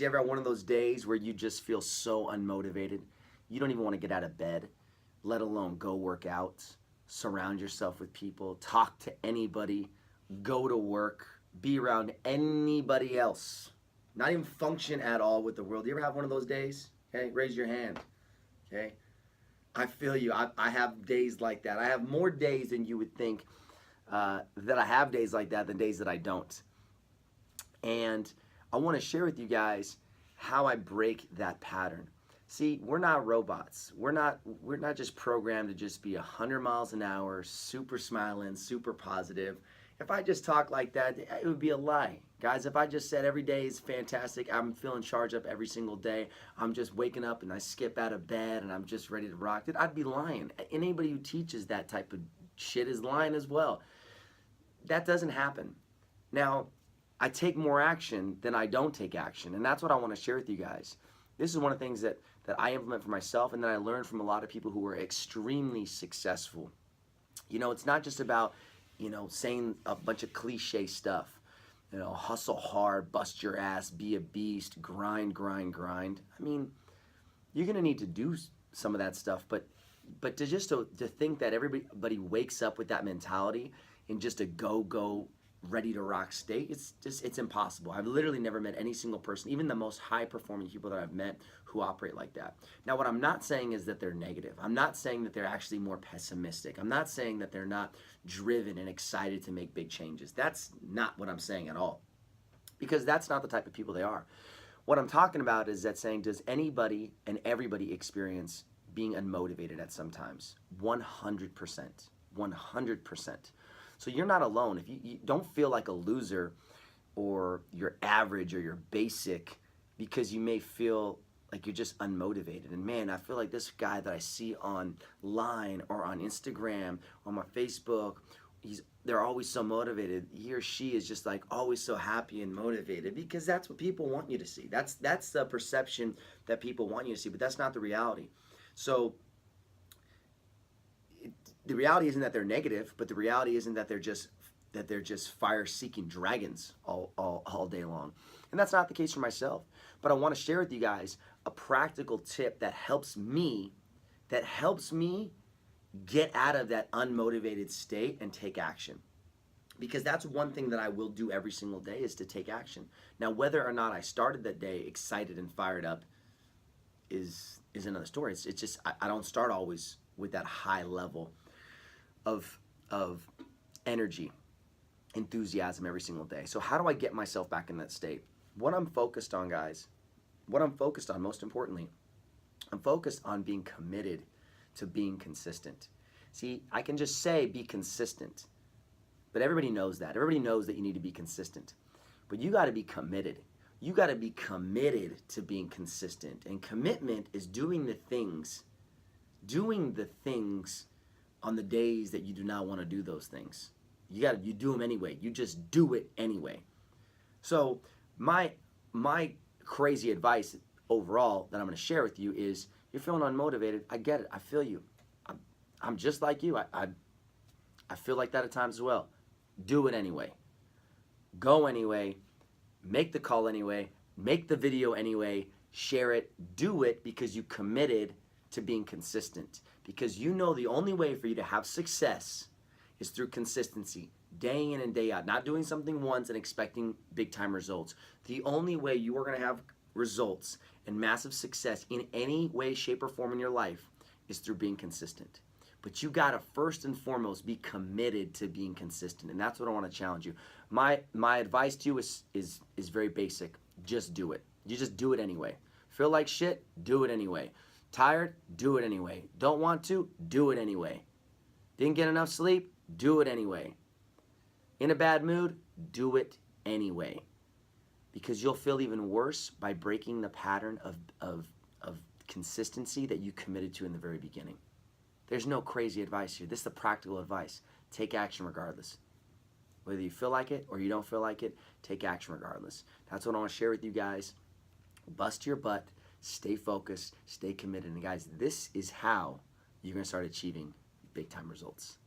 you ever have one of those days where you just feel so unmotivated? You don't even want to get out of bed, let alone go work out, surround yourself with people, talk to anybody, go to work, be around anybody else, not even function at all with the world. You ever have one of those days? Okay, raise your hand. Okay, I feel you. I have days like that. I have more days than you would think that I have days like that than days that I don't. And I want to share with you guys how I break that pattern. See, we're not robots. We're not just programmed to just be 100 miles an hour, super smiling, super positive. If I just talk like that, it would be a lie. Guys, if I just said every day is fantastic, I'm feeling charged up every single day, I'm just waking up and I skip out of bed and I'm just ready to rock it, I'd be lying. Anybody who teaches that type of shit is lying as well. That doesn't happen. Now, I take more action than I don't take action, and that's what I want to share with you guys. This is one of the things that I implement for myself and that I learned from a lot of people who were extremely successful. You know, it's not just about, you know, saying a bunch of cliche stuff. You know, hustle hard, bust your ass, be a beast, grind, grind, grind. I mean, you're going to need to do some of that stuff, but to think that everybody wakes up with that mentality in just a go, ready to rock state, it's impossible. I've literally never met any single person, even the most high performing people that I've met, who operate like that. Now, what I'm not saying is that they're negative. I'm not saying that they're actually more pessimistic. I'm not saying that they're not driven and excited to make big changes. That's not what I'm saying at all, because that's not the type of people they are. What I'm talking about is that saying, does anybody and everybody experience being unmotivated at some times? 100%. 100%. So you're not alone. If you don't feel like a loser or you're average or you're basic, because you may feel like you're just unmotivated. And man, I feel like this guy that I see online or on Instagram or on my Facebook, they're always so motivated. He or she is just like always so happy and motivated, because that's what people want you to see. That's the perception that people want you to see, but that's not the reality. So the reality isn't that they're negative, but the reality isn't that they're just fire-seeking dragons all day long. And that's not the case for myself. But I want to share with you guys a practical tip that helps me get out of that unmotivated state and take action. Because that's one thing that I will do every single day, is to take action. Now, whether or not I started that day excited and fired up is another story. It's just I don't start always with that high level of energy, enthusiasm every single day. So how do I get myself back in that state? What I'm focused on, guys, most importantly, I'm focused on being committed to being consistent. See, I can just say be consistent, but everybody knows that. Everybody knows that you need to be consistent, but you got to be committed. You got to be committed to being consistent. And commitment is doing the things on the days that you do not want to do those things. You do them anyway. You just do it anyway. So my crazy advice overall that I'm going to share with you is, you're feeling unmotivated. I get it. I feel you. I'm just like you. I feel like that at times as well. Do it anyway. Go anyway. Make the call anyway. Make the video anyway. Share it. Do it because you committed to being consistent. Because you know the only way for you to have success is through consistency, day in and day out. Not doing something once and expecting big time results. The only way you are going to have results and massive success in any way, shape, or form in your life is through being consistent. But you got to first and foremost be committed to being consistent. And that's what I want to challenge you. My advice to you is very basic. Just do it. You just do it anyway. Feel like shit? Do it anyway. Tired? Do it anyway. Don't want to? Do it anyway. Didn't get enough sleep? Do it anyway. In a bad mood? Do it anyway. Because you'll feel even worse by breaking the pattern of consistency that you committed to in the very beginning. There's no crazy advice here. This is the practical advice. Take action regardless. Whether you feel like it or you don't feel like it, take action regardless. That's what I want to share with you guys. Bust your butt. Stay focused. Stay committed. And guys, this is how you're going to start achieving big time results.